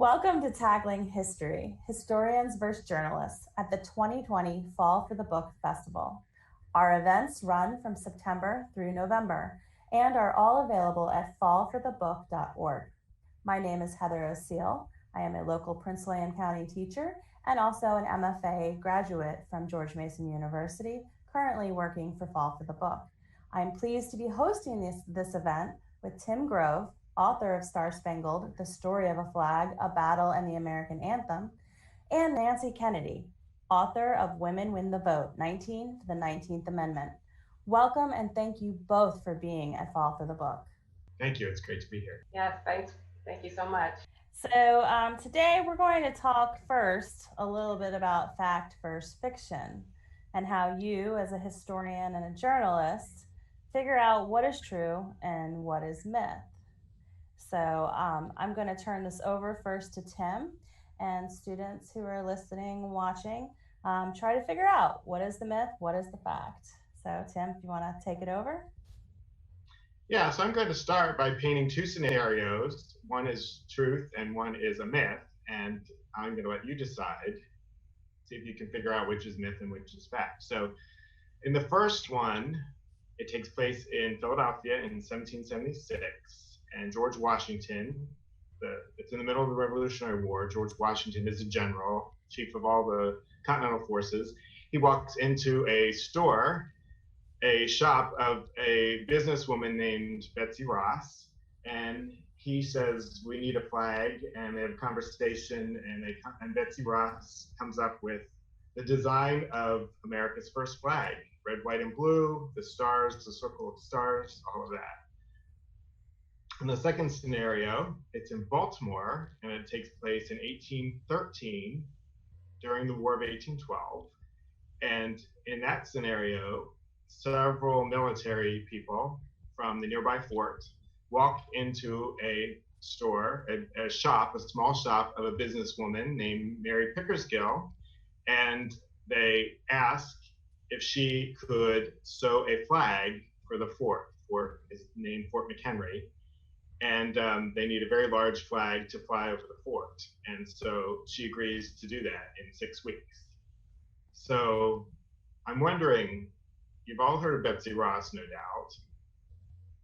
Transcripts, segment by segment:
Welcome to Tackling History, Historians vs. Journalists at the 2020 Fall for the Book Festival. Our events run from September through November and are all available at fallforthebook.org. My name is Heather O'Seal. I am a local Prince William County teacher and also an MFA graduate from George Mason University, currently working for Fall for the Book. I'm pleased to be hosting this event with Tim Grove, author of Star-Spangled, The Story of a Flag, a Battle, and the American Anthem, and Nancy Kennedy, author of Women Win the Vote, 19 to the 19th Amendment. Welcome and thank you both for being at Fall for the Book. Thank you. It's great to be here. Yes, thanks. Thank you so much. So today we're going to talk first a little bit about fact versus fiction and how you, as a historian and a journalist, figure out what is true and what is myth. So I'm going to turn this over first to Tim, and students who are listening, watching, try to figure out what is the myth, what is the fact. So Tim, if you want to take it over. Yeah, so I'm going to start by painting two scenarios. One is truth and one is a myth, and I'm going to let you decide, see if you can figure out which is myth and which is fact. So in the first one, it takes place in Philadelphia in 1776. And George Washington, it's in the middle of the Revolutionary War. George Washington is a general, chief of all the Continental Forces. He walks into a shop of a businesswoman named Betsy Ross, and he says, "We need a flag," and they have a conversation, and Betsy Ross comes up with the design of America's first flag, red, white, and blue, the stars, the circle of stars, all of that. In the second scenario, it's in Baltimore, and it takes place in 1813 during the War of 1812. And in that scenario, several military people from the nearby fort walk into a store, a small shop of a businesswoman named Mary Pickersgill, and they ask if she could sew a flag for the fort. The fort is named Fort McHenry. And they need a very large flag to fly over the fort. And so she agrees to do that in 6 weeks. So I'm wondering, you've all heard of Betsy Ross, no doubt.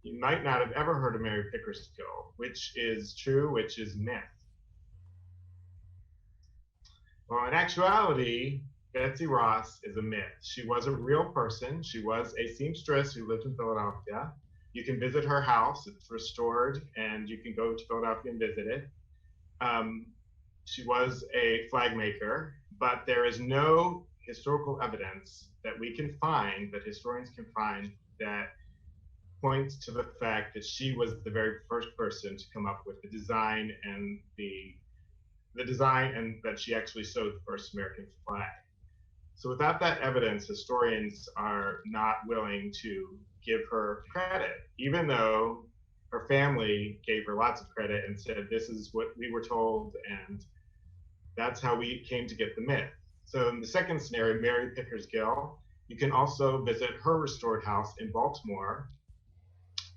You might not have ever heard of Mary Pickersgill. Which is true, which is myth? Well, in actuality, Betsy Ross is a myth. She was a real person. She was a seamstress who lived in Philadelphia. You can visit her house. It's restored, and you can go to Philadelphia and visit it. She was a flag maker, but there is no historical evidence that we can find, that historians can find, that points to the fact that she was the very first person to come up with the design and that she actually sewed the first American flag. So without that evidence, historians are not willing to give her credit, even though her family gave her lots of credit and said, this is what we were told, and that's how we came to get the myth. So in the second scenario, Mary Pickersgill, you can also visit her restored house in Baltimore,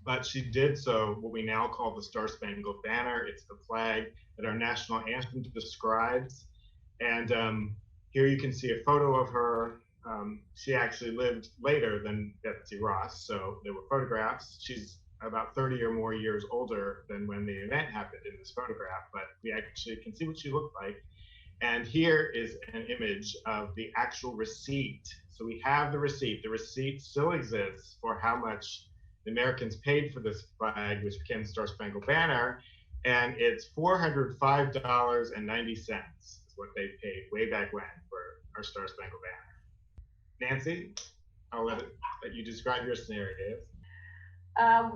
but she did so what we now call the Star-Spangled Banner. It's the flag that our national anthem describes. And here you can see a photo of her. She actually lived later than Betsy Ross, so there were photographs. She's about 30 or more years older than when the event happened in this photograph, but we actually can see what she looked like. And here is an image of the actual receipt. So we have the receipt. The receipt still exists for how much the Americans paid for this flag, which became the Star-Spangled Banner, and it's $405.90 is what they paid way back when for our Star-Spangled Banner. Nancy, I'll let you describe your scenarios.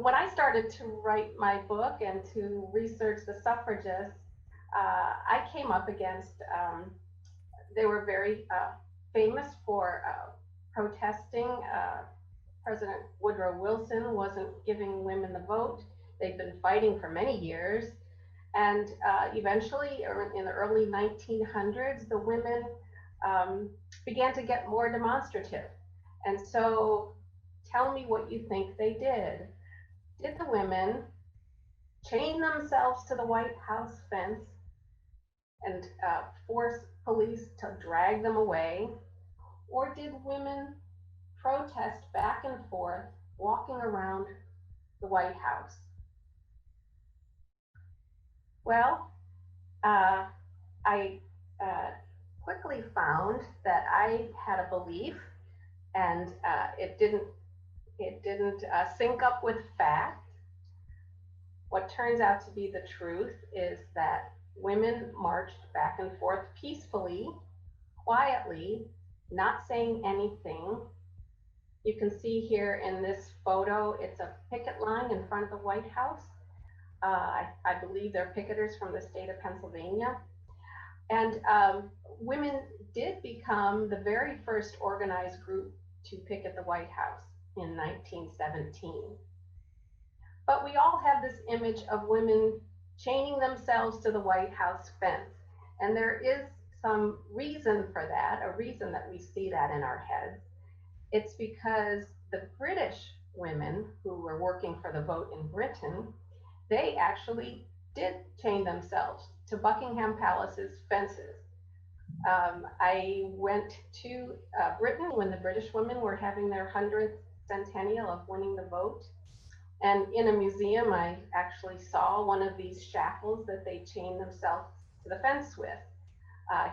When I started to write my book and to research the suffragists, I came up against, they were very famous for protesting. President Woodrow Wilson wasn't giving women the vote. They'd been fighting for many years. And eventually, in the early 1900s, the women began to get more demonstrative. And so tell me what you think they did. Did the women chain themselves to the White House fence and force police to drag them away? Or did women protest back and forth, walking around the White House? Well, uh, I quickly found that I had a belief, and it didn't sync up with fact. What turns out to be the truth is that women marched back and forth peacefully, quietly, not saying anything. You can see here in this photo, it's a picket line in front of the White House. I believe they're picketers from the state of Pennsylvania. And women did become the very first organized group to picket the White House in 1917. But we all have this image of women chaining themselves to the White House fence. And there is some reason for that, a reason that we see that in our heads. It's because the British women who were working for the vote in Britain, they actually did chain themselves to Buckingham Palace's fences. I went to Britain when the British women were having their 100th centennial of winning the vote. And in a museum, I actually saw one of these shackles that they chained themselves to the fence with.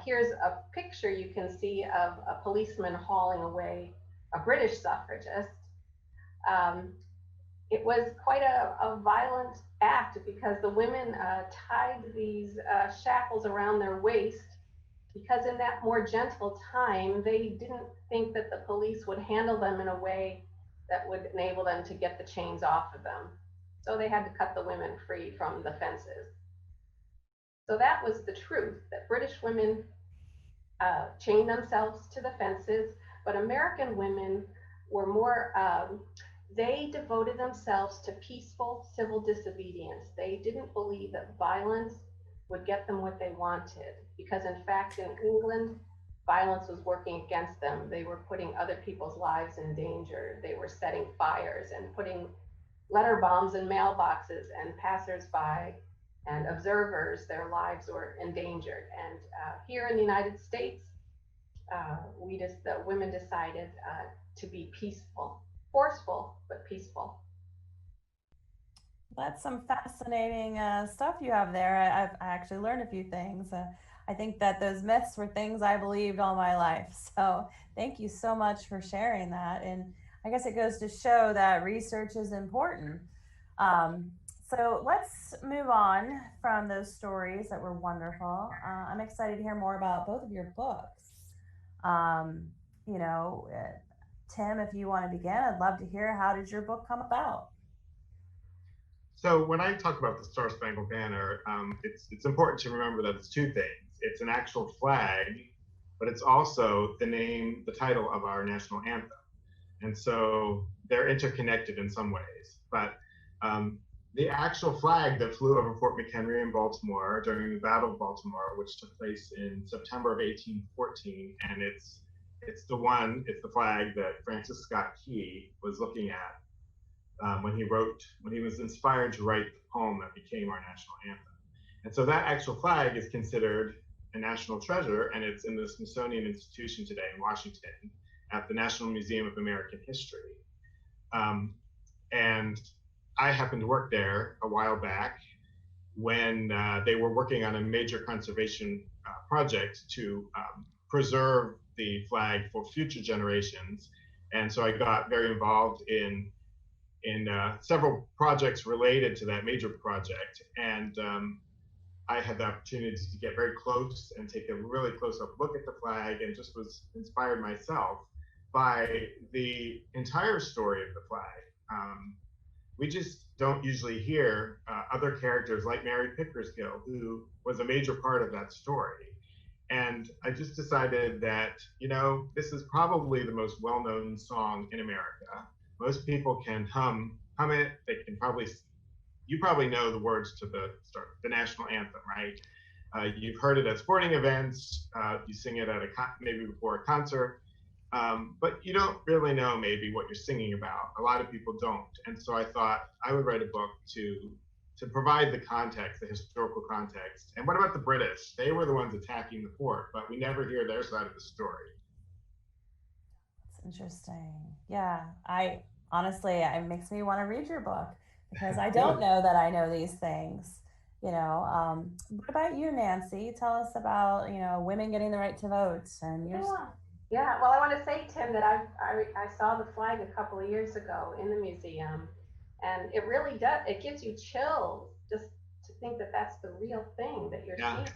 Here's a picture you can see of a policeman hauling away a British suffragist. It was quite a violent act because the women tied these shackles around their waist because in that more gentle time, they didn't think that the police would handle them in a way that would enable them to get the chains off of them. So they had to cut the women free from the fences. So that was the truth, that British women chained themselves to the fences, but American women were more, they devoted themselves to peaceful civil disobedience. They didn't believe that violence would get them what they wanted, because in fact in England, violence was working against them. They were putting other people's lives in danger. They were setting fires and putting letter bombs in mailboxes, and passersby and observers, their lives were endangered. And here in the United States, the women decided to be peaceful, forceful, but peaceful. That's some fascinating stuff you have there. I actually learned a few things. I think that those myths were things I believed all my life. So thank you so much for sharing that. And I guess it goes to show that research is important. Um, so let's move on from those stories that were wonderful. I'm excited to hear more about both of your books. Um, you know, Tim, if you want to begin, I'd love to hear, how did your book come about? So when I talk about the Star-Spangled Banner, it's important to remember that it's two things. It's an actual flag, but it's also the title of our national anthem. And so they're interconnected in some ways. But the actual flag that flew over Fort McHenry in Baltimore during the Battle of Baltimore, which took place in September of 1814, and it's the flag that Francis Scott Key was looking at when he was inspired to write the poem that became our national anthem. And so that actual flag is considered a national treasure, and it's in the Smithsonian Institution today in Washington at the National Museum of American History. And I happened to work there a while back when they were working on a major conservation project to preserve the flag for future generations. And so I got very involved in several projects related to that major project. And I had the opportunity to get very close and take a really close-up look at the flag, and just was inspired myself by the entire story of the flag. We just don't usually hear other characters like Mary Pickersgill, who was a major part of that story. And I just decided that, this is probably the most well-known song in America. Most people can hum it. You probably know the words to the national anthem, right? You've heard it at sporting events. You sing it at maybe before a concert. But you don't really know maybe what you're singing about. A lot of people don't. And so I thought I would write a book to to provide the context, the historical context. And what about the British? They were the ones attacking the fort, but we never hear their side of the story. That's interesting. Yeah, I honestly, it makes me want to read your book because I don't know that I know these things. What about you, Nancy? Tell us about women getting the right to vote and your. Yeah. Well, I want to say, Tim, that I saw the flag a couple of years ago in the museum, and it really does. It gives you chills just to think that that's the real thing that you're seeing.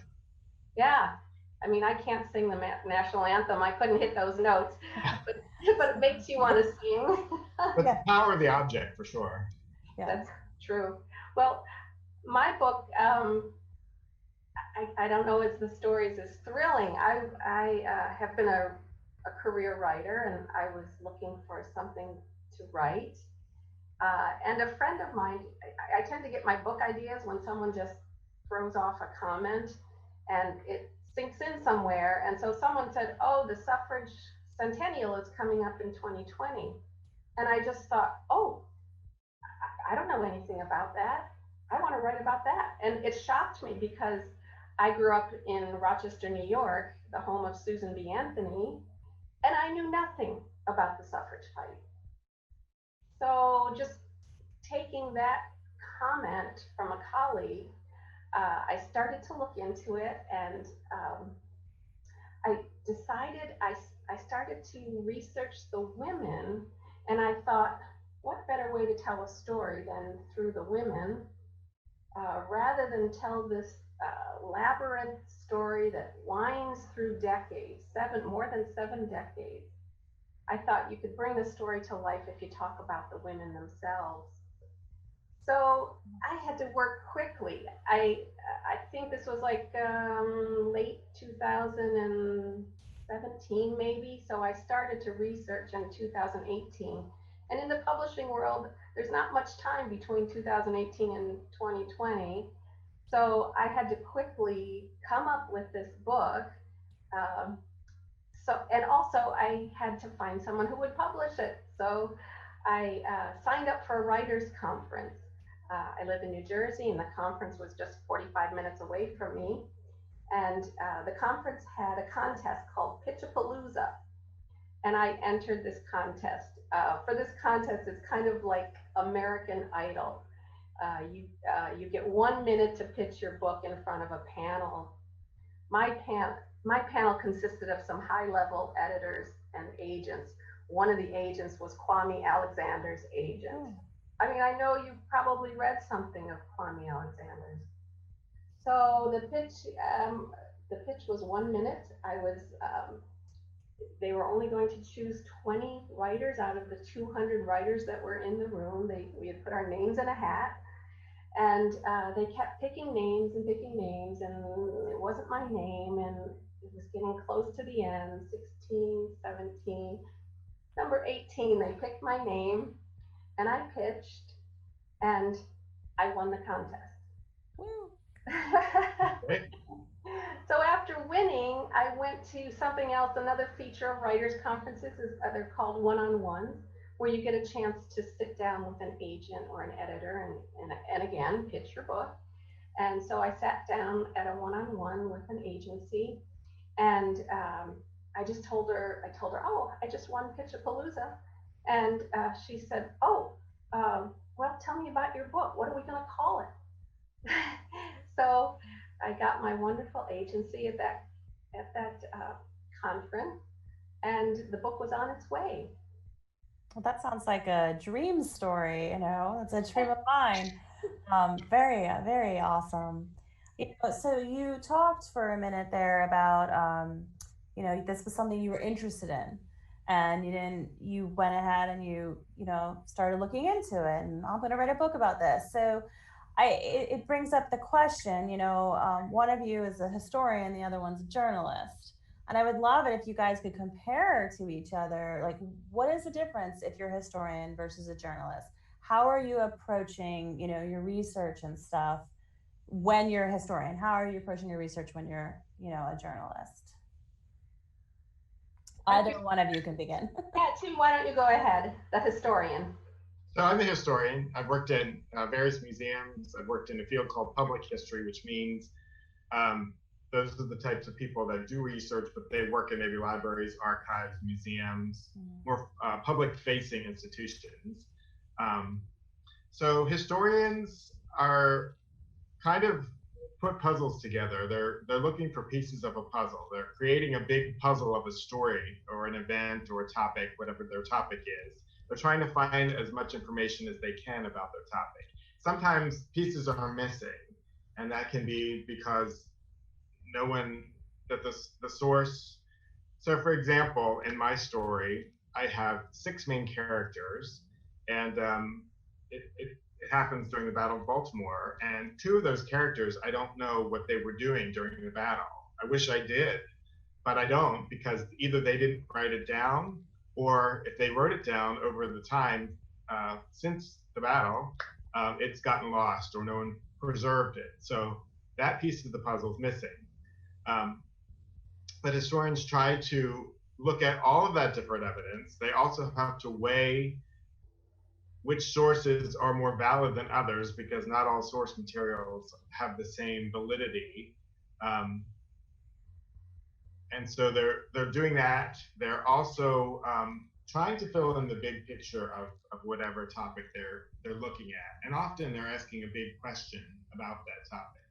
Yeah. I mean, I can't sing the national anthem. I couldn't hit those notes, but it makes you want to sing. But the power of the object, for sure. Yeah. That's true. Well, my book, I don't know if the stories is thrilling. I have been a career writer, and I was looking for something to write. And a friend of mine, I tend to get my book ideas when someone just throws off a comment and it sinks in somewhere. And so someone said, oh, the suffrage centennial is coming up in 2020. And I just thought, oh, I don't know anything about that. I want to write about that. And it shocked me because I grew up in Rochester, New York, the home of Susan B. Anthony, and I knew nothing about the suffrage fight. So just taking that comment from a colleague, I started to look into it, and I decided I started to research the women, and I thought, what better way to tell a story than through the women, rather than tell this labyrinth story that winds through decades, more than 7 decades. I thought you could bring the story to life if you talk about the women themselves. So I had to work quickly. I think this was like late 2017 maybe. So I started to research in 2018. And in the publishing world, there's not much time between 2018 and 2020. So I had to quickly come up with this book. And also I had to find someone who would publish it. So I signed up for a writers' conference. I live in New Jersey, and the conference was just 45 minutes away from me. And the conference had a contest called Pitchapalooza. And I entered this contest. For this contest, it's kind of like American Idol. You get 1 minute to pitch your book in front of a panel. My panel consisted of some high-level editors and agents. One of the agents was Kwame Alexander's agent. I mean, I know you've probably read something of Kwame Alexander's. So the pitch was 1 minute. They were only going to choose 20 writers out of the 200 writers that were in the room. We had put our names in a hat, and they kept picking names, and it wasn't my name, and it was getting close to the end, 16, 17. Number 18, they picked my name, and I pitched, and I won the contest. Woo. So after winning, I went to something else, another feature of writers' conferences. They're called one-on-ones, where you get a chance to sit down with an agent or an editor and again, pitch your book. And so I sat down at a one-on-one with an agency, and I told her, oh, I just won Pitchapalooza. And she said, oh, well, tell me about your book. What are we going to call it? So I got my wonderful agency at that conference, and the book was on its way. Well, that sounds like a dream story. It's a dream of mine. Very, very awesome. So you talked for a minute there about, this was something you were interested in, and you went ahead and you started looking into it, and I'm going to write a book about this. So it brings up the question, one of you is a historian, the other one's a journalist. And I would love it if you guys could compare to each other, like, what is the difference if you're a historian versus a journalist? How are you approaching, your research and stuff when you're a historian? How are you approaching your research when you're, a journalist? Either one of you can begin. Yeah, Tim, why don't you go ahead, the historian? So I'm a historian. I've worked in various museums. I've worked in a field called public history, which means um, those are the types of people that do research, but they work in maybe libraries, archives, museums, more public-facing institutions. Um, so historians are kind of put puzzles together. They're looking for pieces of a puzzle. They're creating a big puzzle of a story or an event or a topic, whatever their topic is. They're trying to find as much information as they can about their topic. Sometimes pieces are missing, and that can be because no one that the source. So, for example, in my story, I have six main characters, and it happens during the Battle of Baltimore. And two of those characters, I don't know what they were doing during the battle. I wish I did, but I don't because either they didn't write it down, or if they wrote it down over the time since the battle, it's gotten lost or no one preserved it. So that piece of the puzzle is missing. Um, but historians try to look at all of that different evidence. They also have to weigh which sources are more valid than others because not all source materials have the same validity. Um, and so they're doing that. They're also trying to fill in the big picture of whatever topic they're looking at. And often they're asking a big question about that topic.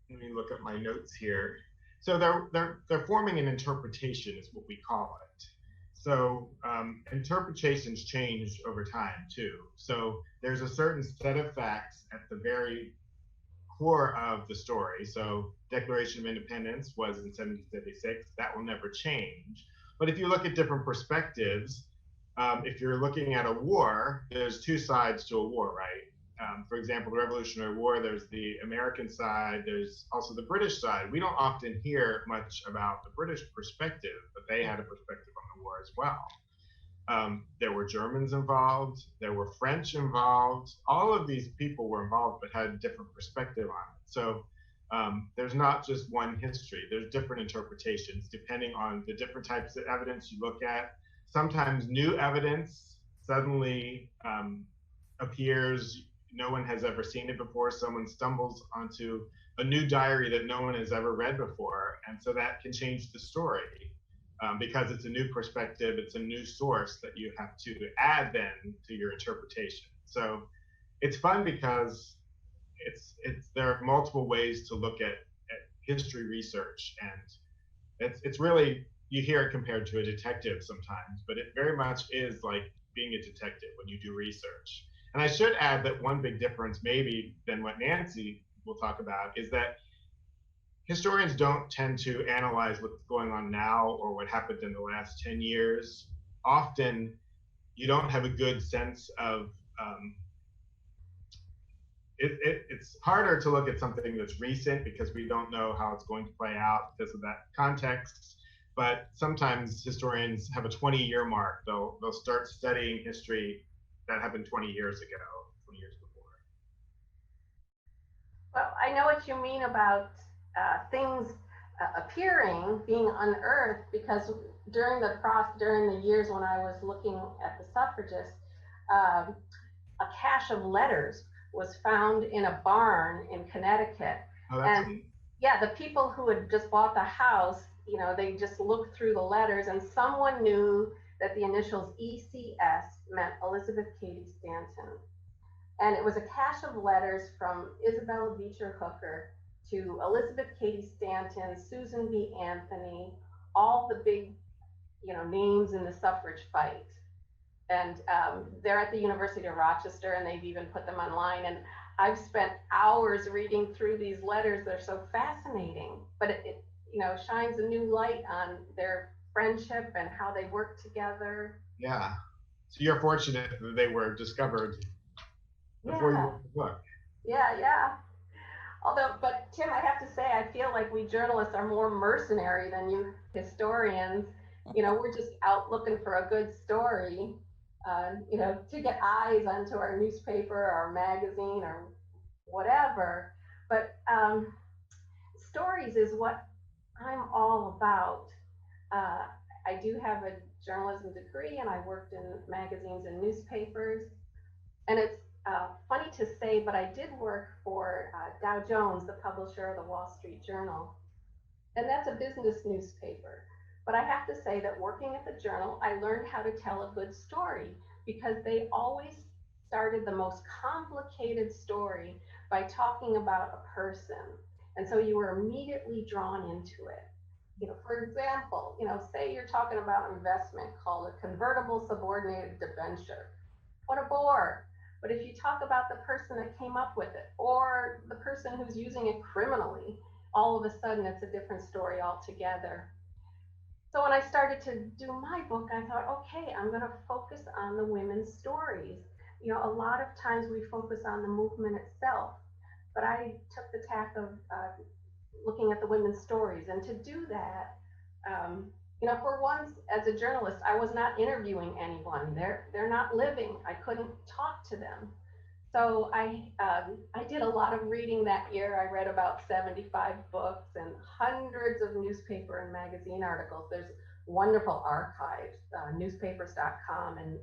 Let me look at my notes here. So they're forming an interpretation, is what we call it. So interpretations change over time too. So there's a certain set of facts at the very core of the story. So Declaration of Independence was in 1776. That will never change. But if you look at different perspectives, if you're looking at a war, there's two sides to a war, right? For example, the Revolutionary War, there's the American side, there's also the British side. We don't often hear much about the British perspective, but they had a perspective on the war as well. There were Germans involved, there were French involved. All of these people were involved, but had a different perspective on it. So there's not just one history, there's different interpretations depending on the different types of evidence you look at. Sometimes new evidence suddenly appears, no one has ever seen it before. Someone stumbles onto a new diary that no one has ever read before. And so that can change the story because it's a new perspective, it's a new source that you have to add then to your interpretation. So it's fun because there are multiple ways to look at history research, and it's really, you hear it compared to a detective sometimes, but it very much is like being a detective when you do research. And I should add that one big difference, maybe, than what Nancy will talk about is that historians don't tend to analyze what's going on now or what happened in the last 10 years. Often, you don't have a good sense of. It's harder to look at something that's recent because we don't know how it's going to play out because of that context. But sometimes historians have a 20-year mark. They'll start studying history that happened 20 years ago, 20 years before. Well, I know what you mean about things appearing, being unearthed, because during the years when I was looking at the suffragists, a cache of letters was found in a barn in Connecticut. Oh, and neat. yeah, the people who had just bought the house, they just looked through the letters, and someone knew that the initials ECS meant Elizabeth Cady Stanton. And it was a cache of letters from Isabella Beecher Hooker to Elizabeth Cady Stanton, Susan B. Anthony, all the big, names in the suffrage fight. And they're at the University of Rochester, and they've even put them online. And I've spent hours reading through these letters. They're so fascinating, but it shines a new light on their friendship and how they work together. Yeah. So you're fortunate that they were discovered before you wrote the book. Yeah. But Tim, I have to say, I feel like we journalists are more mercenary than you historians. We're just out looking for a good story, to get eyes onto our newspaper, or our magazine, or whatever. But stories is what I'm all about. I do have a journalism degree, and I worked in magazines and newspapers. And it's funny to say, but I did work for Dow Jones, the publisher of the Wall Street Journal. And that's a business newspaper. But I have to say that working at the Journal, I learned how to tell a good story because they always started the most complicated story by talking about a person. And so you were immediately drawn into it. For example, say you're talking about an investment called a convertible subordinated debenture. What a bore. But if you talk about the person that came up with it or the person who's using it criminally, all of a sudden it's a different story altogether. So when I started to do my book, I thought, okay, I'm going to focus on the women's stories. A lot of times we focus on the movement itself, but I took the tack of looking at the women's stories. And to do that, for once, as a journalist, I was not interviewing anyone. They're not living. I couldn't talk to them. So I did a lot of reading that year. I read about 75 books and hundreds of newspaper and magazine articles. There's wonderful archives, newspapers.com, and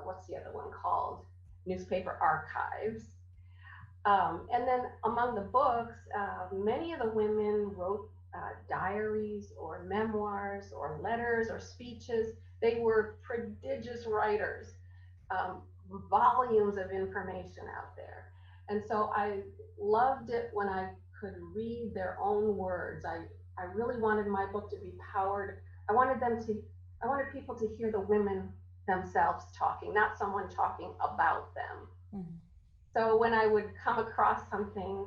what's the other one called? Newspaper Archives. And then among the books, many of the women wrote diaries or memoirs or letters or speeches. They were prodigious writers. Volumes of information out there. And so I loved it when I could read their own words. I really wanted my book to be powered. I wanted people to hear the women themselves talking, not someone talking about them. Mm-hmm. So when I would come across something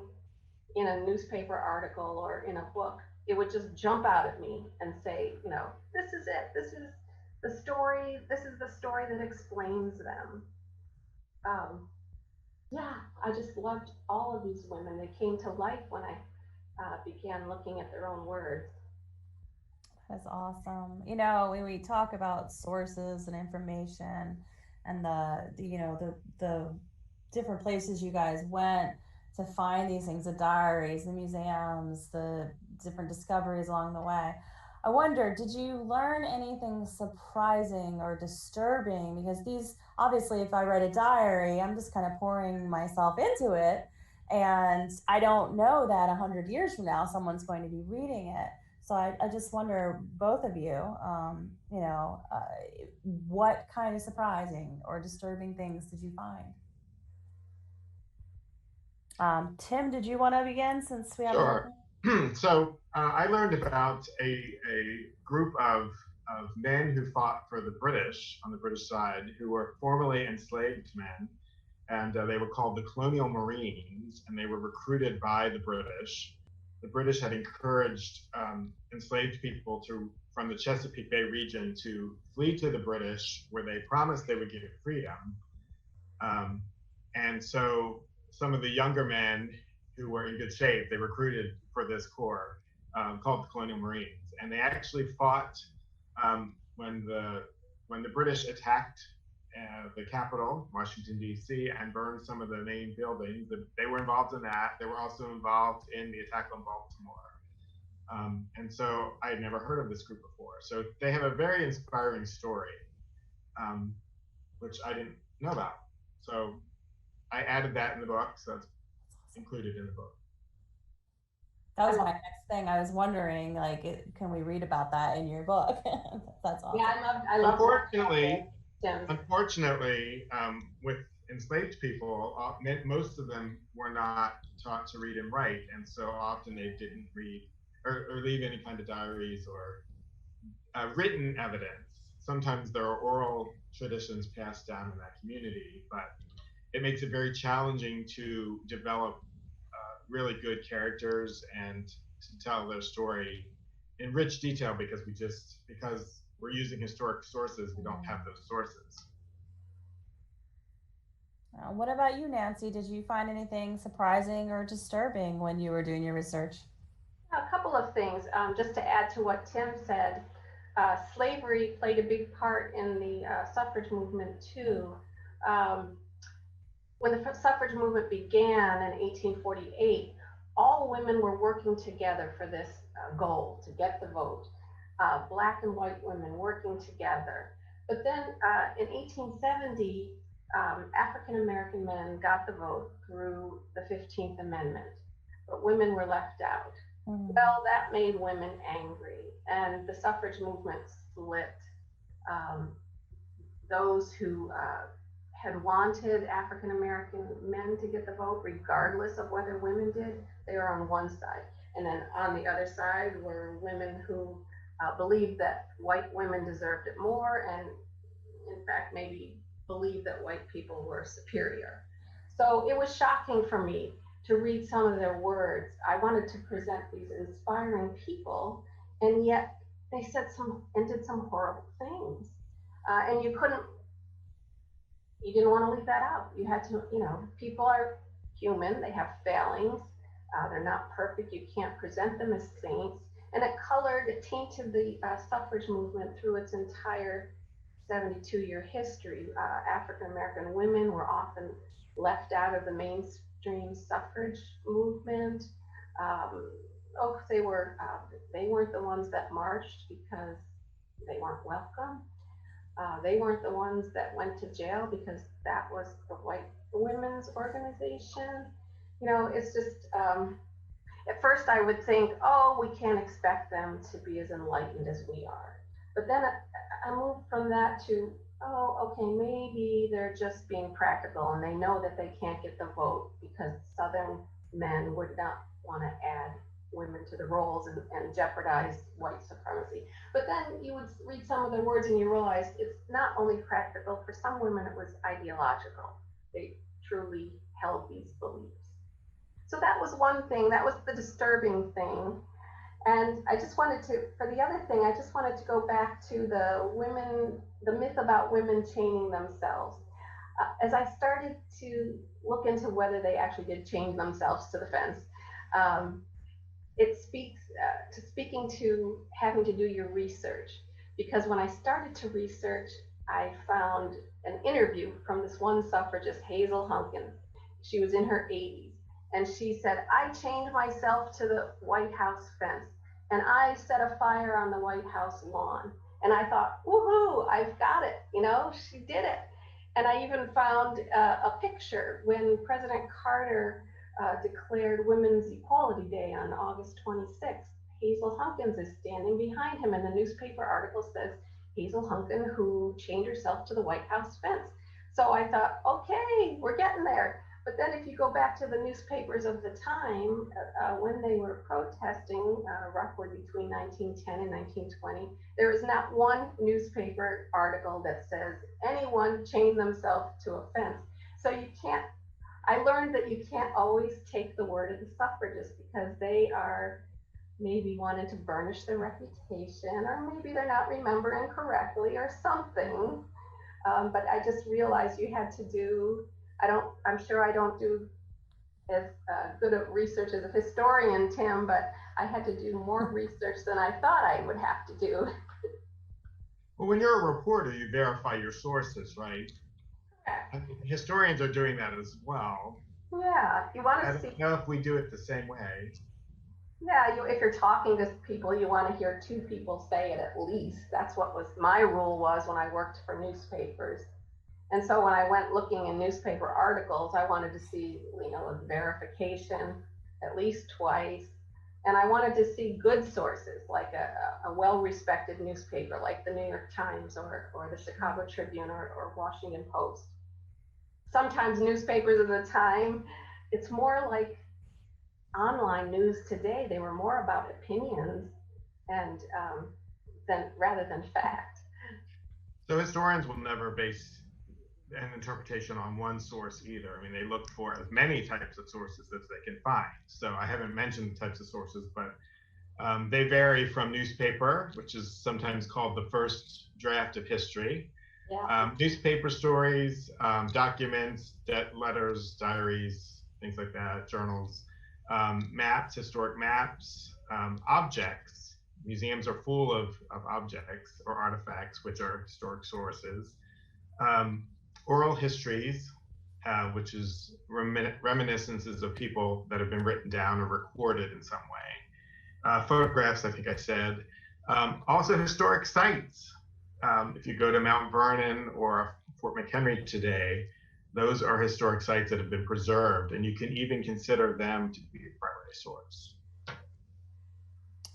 in a newspaper article or in a book, it would just jump out at me and say, this is it. This is the story. This is the story that explains them. I just loved all of these women. They came to life when I began looking at their own words. That's awesome. When we talk about sources and information and the different places you guys went to find these things, the diaries, the museums, the different discoveries along the way, I wonder, did you learn anything surprising or disturbing? Because these, obviously, if I read a diary, I'm just kind of pouring myself into it. And I don't know that 100 years from now, someone's going to be reading it. So I just wonder, both of you, what kind of surprising or disturbing things did you find? Tim, did you want to begin since we have Sure. So I learned about a group of men who fought for the British on the British side, who were formerly enslaved men, and they were called the Colonial Marines, and they were recruited by the British. The British had encouraged enslaved people from the Chesapeake Bay region to flee to the British, where they promised they would give freedom. And so some of the younger men who were in good shape, they recruited for this corps called the Colonial Marines, and they actually fought when the British attacked the capital, Washington D.C., and burned some of the main buildings. They were involved in that. They were also involved in the attack on Baltimore, and so I had never heard of this group before. So they have a very inspiring story, which I didn't know about. So I added that in the book, so that's included in the book. That was my next thing. I was wondering, can we read about that in your book? That's awesome. Yeah, I love. Unfortunately, with enslaved people, most of them were not taught to read and write, and so often they didn't read or leave any kind of diaries or written evidence. Sometimes there are oral traditions passed down in that community, but it makes it very challenging to develop really good characters and to tell their story in rich detail because we're using historic sources, we don't have those sources. What about you, Nancy? Did you find anything surprising or disturbing when you were doing your research? A couple of things, just to add to what Tim said. Slavery played a big part in the suffrage movement too. When the suffrage movement began in 1848, all women were working together for this goal, to get the vote. black and white women working together. But then in 1870, African American men got the vote through the 15th Amendment, but women were left out. Well, that made women angry, and the suffrage movement split. Um, those who had wanted African American men to get the vote, regardless of whether women did, they were on one side. And then on the other side were women who believed that white women deserved it more, and in fact, maybe believed that white people were superior. So it was shocking for me to read some of their words. I wanted to present these inspiring people, and yet they said some and did some horrible things. And you didn't want to leave that out. You had to, people are human, they have failings, they're not perfect, you can't present them as saints. And it tainted the suffrage movement through its entire 72-year history. African American women were often left out of the mainstream suffrage movement. They weren't the ones that marched because they weren't welcome. They weren't the ones that went to jail because that was the white women's organization. It's just, at first I would think, oh, we can't expect them to be as enlightened as we are. But then I moved from that to, oh, okay, maybe they're just being practical and they know that they can't get the vote because Southern men would not want to add women to the rolls and jeopardize white supremacy. But then you would read some of the words and you realize it's not only practical. For some women, it was ideological. They truly held these beliefs. So that was one thing. That was the disturbing thing. And for the other thing, I just wanted to go back to the myth about women chaining themselves. As I started to look into whether they actually did chain themselves to the fence, it speaks to speaking to having to do your research. Because when I started to research, I found an interview from this one suffragist, Hazel Hunkin. She was in her 80s. And she said, I chained myself to the White House fence and I set a fire on the White House lawn. And I thought, woohoo, I've got it. She did it. And I even found a picture when President Carter declared Women's Equality Day on August 26th. Hazel Hunkins is standing behind him, and the newspaper article says Hazel Hunkin, who chained herself to the White House fence. So I thought, okay, we're getting there. But then if you go back to the newspapers of the time, when they were protesting roughly between 1910 and 1920, there is not one newspaper article that says anyone chained themselves to a fence. So I learned that you can't always take the word of the suffragists because they are maybe wanting to burnish their reputation, or maybe they're not remembering correctly or something. But I just realized you had to do, I'm sure I don't do as good of research as a historian, Tim, but I had to do more research than I thought I would have to do. Well, when you're a reporter, you verify your sources, right? I mean, historians are doing that as well. Yeah, you want to see. I don't know if we do it the same way. Yeah, if you're talking to people, you want to hear two people say it at least. That's what my rule was when I worked for newspapers. And so when I went looking in newspaper articles, I wanted to see, a verification at least twice. And I wanted to see good sources, like a well-respected newspaper, like the New York Times or the Chicago Tribune or Washington Post. Sometimes newspapers of the time, it's more like online news today. They were more about opinions and rather than fact. So historians will never base an interpretation on one source either. I mean, they look for as many types of sources as they can find. So I haven't mentioned the types of sources, but they vary from newspaper, which is sometimes called the first draft of history, newspaper stories, documents, letters, diaries, things like that, journals, maps, historic maps, objects. Museums are full of objects or artifacts, which are historic sources. Oral histories, which is reminiscences of people that have been written down or recorded in some way. Photographs, I think I said. Also historic sites. If you go to Mount Vernon or Fort McHenry today, those are historic sites that have been preserved, and you can even consider them to be a primary source.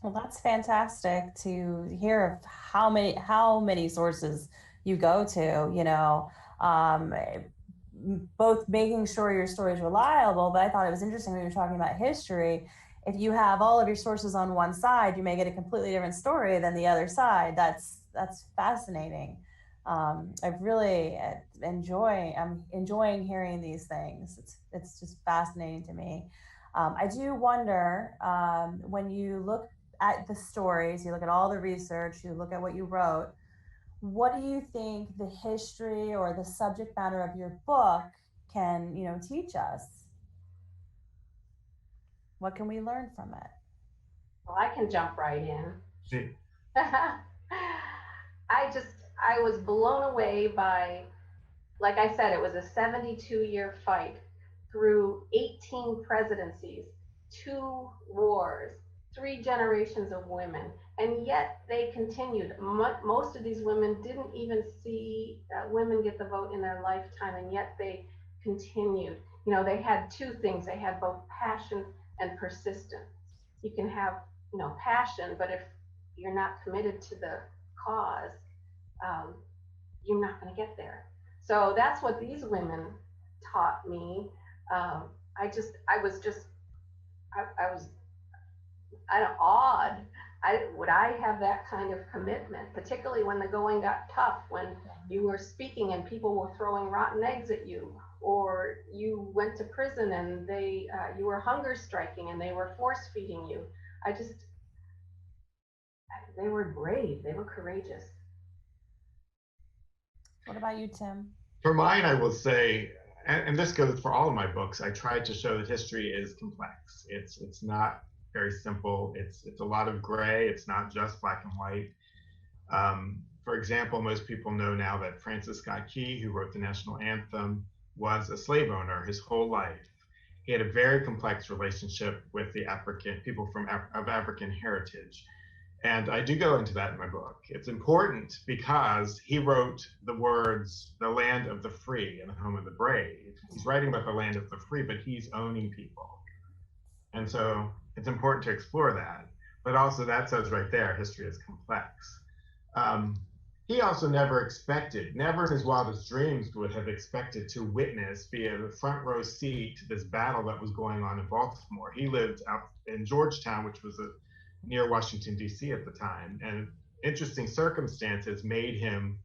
Well, that's fantastic to hear of how many sources you go to, um, both making sure your story is reliable, but I thought it was interesting when you were talking about history. If you have all of your sources on one side, you may get a completely different story than the other side. That's fascinating. I've really I'm enjoying hearing these things. It's just fascinating to me. I do wonder, when you look at the stories, you look at all the research, you look at what you wrote, what do you think the history or the subject matter of your book can, teach us? What can we learn from it? Well, I can jump right in. See, I was blown away by, like I said, it was a 72-year fight through 18 presidencies, 2 wars, 3 generations of women, and yet they continued. Most of these women didn't even see women get the vote in their lifetime, and yet they continued. They had 2 things. They had both passion and persistence. You can have, passion, but if you're not committed to the cause, um, you're not going to get there. So that's what these women taught me. I was just, I was awed. Would I have that kind of commitment, particularly when the going got tough, when you were speaking and people were throwing rotten eggs at you, or you went to prison and you were hunger striking and they were force feeding you. They were brave. They were courageous. What about you, Tim? for mine, I will say, and this goes for all of my books, I tried to show that history is complex. It's not very simple. It's a lot of gray. It's not just black and white. For example, most people know now that Francis Scott Key, who wrote the national anthem, was a slave owner his whole life. He had a very complex relationship with the people of African heritage. And I do go into that in my book. It's important because he wrote the words, the land of the free and the home of the brave. He's writing about the land of the free, but he's owning people. And so it's important to explore that. But also that says right there, history is complex. He also never in his wildest dreams would have expected to witness via the front row seat to this battle that was going on in Baltimore. He lived out in Georgetown, which was near Washington, D.C. at the time. And interesting circumstances made him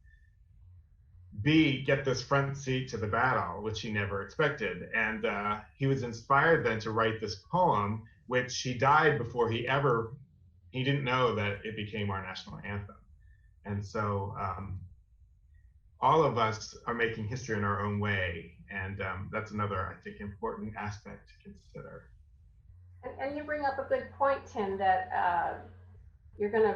get this front seat to the battle, which he never expected. And he was inspired then to write this poem, which he died before he didn't know that it became our national anthem. And so all of us are making history in our own way. And that's another, I think, important aspect to consider. And you bring up a good point, Tim, that there's going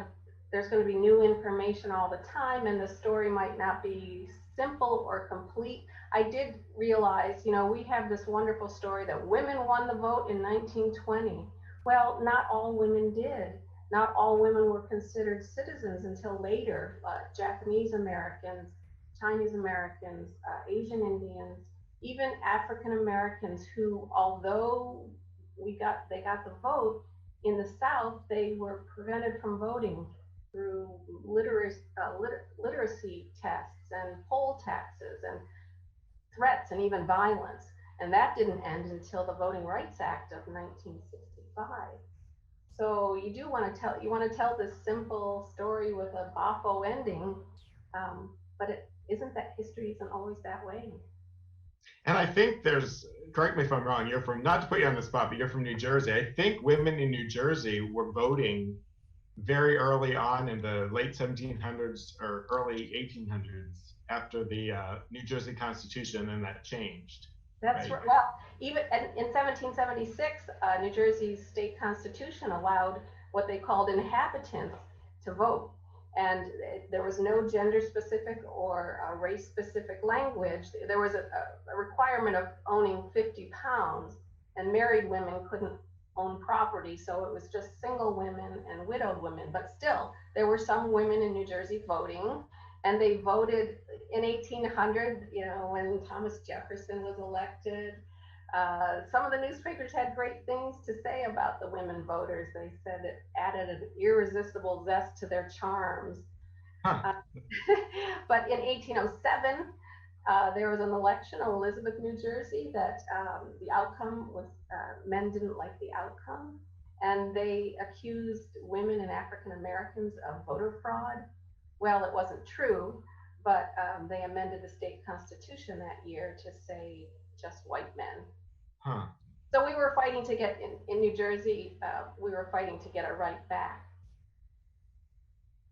to be new information all the time, and the story might not be simple or complete. I did realize, we have this wonderful story that women won the vote in 1920. Well, not all women did. Not all women were considered citizens until later. Japanese Americans, Chinese Americans, Asian Indians, even African Americans who, although they got the vote, in the South, they were prevented from voting through literacy tests and poll taxes and threats and even violence. And that didn't end until the Voting Rights Act of 1965. So you want to tell this simple story with a boffo ending, but history isn't always that way. And I think correct me if I'm wrong, not to put you on the spot, but you're from New Jersey. I think women in New Jersey were voting very early on in the late 1700s or early 1800s after the New Jersey Constitution, and that changed. That's right. Well, even in 1776, New Jersey's state constitution allowed what they called inhabitants to vote. And there was no gender-specific or race-specific language. There was a requirement of owning 50 pounds, and married women couldn't own property. So it was just single women and widowed women, but still, there were some women in New Jersey voting, and they voted in 1800, when Thomas Jefferson was elected. Some of the newspapers had great things to say about the women voters. They said it added an irresistible zest to their charms. Huh. But in 1807, there was an election in Elizabeth, New Jersey, that the outcome was, men didn't like the outcome, and they accused women and African Americans of voter fraud. Well, it wasn't true, but they amended the state constitution that year to say just white men. Huh. So we were fighting to get in New Jersey, we were fighting to get our right back.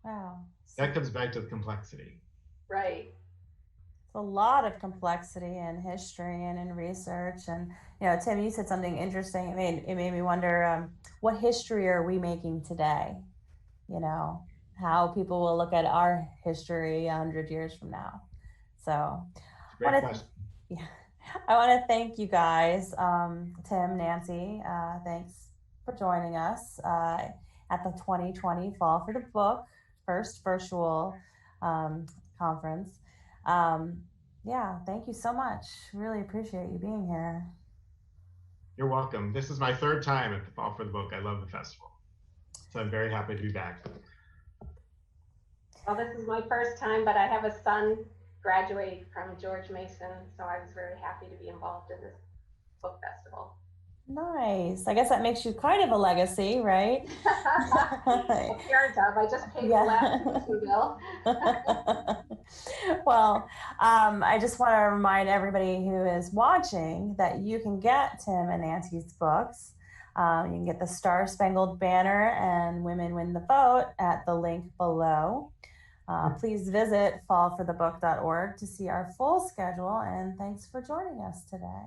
Wow. That comes back to the complexity. Right. It's a lot of complexity in history and in research. And, Tim, you said something interesting. It made me wonder, what history are we making today? How people will look at our history 100 years from now. So Great question. I want to thank you guys, Tim, Nancy. Thanks for joining us at the 2020 Fall for the Book first virtual conference. Thank you so much. Really appreciate you being here. You're welcome. This is my third time at the Fall for the Book. I love the festival. So I'm very happy to be back. Well, this is my first time, but I have a son graduating from George Mason, so I was very happy to be involved in this book festival. Nice. I guess that makes you kind of a legacy, right? A parent of. I just paid the last bill. Well, I just want to remind everybody who is watching that you can get Tim and Nancy's books. You can get the Star-Spangled Banner and Women Win the Vote at the link below. Please visit fallforthebook.org to see our full schedule, and thanks for joining us today.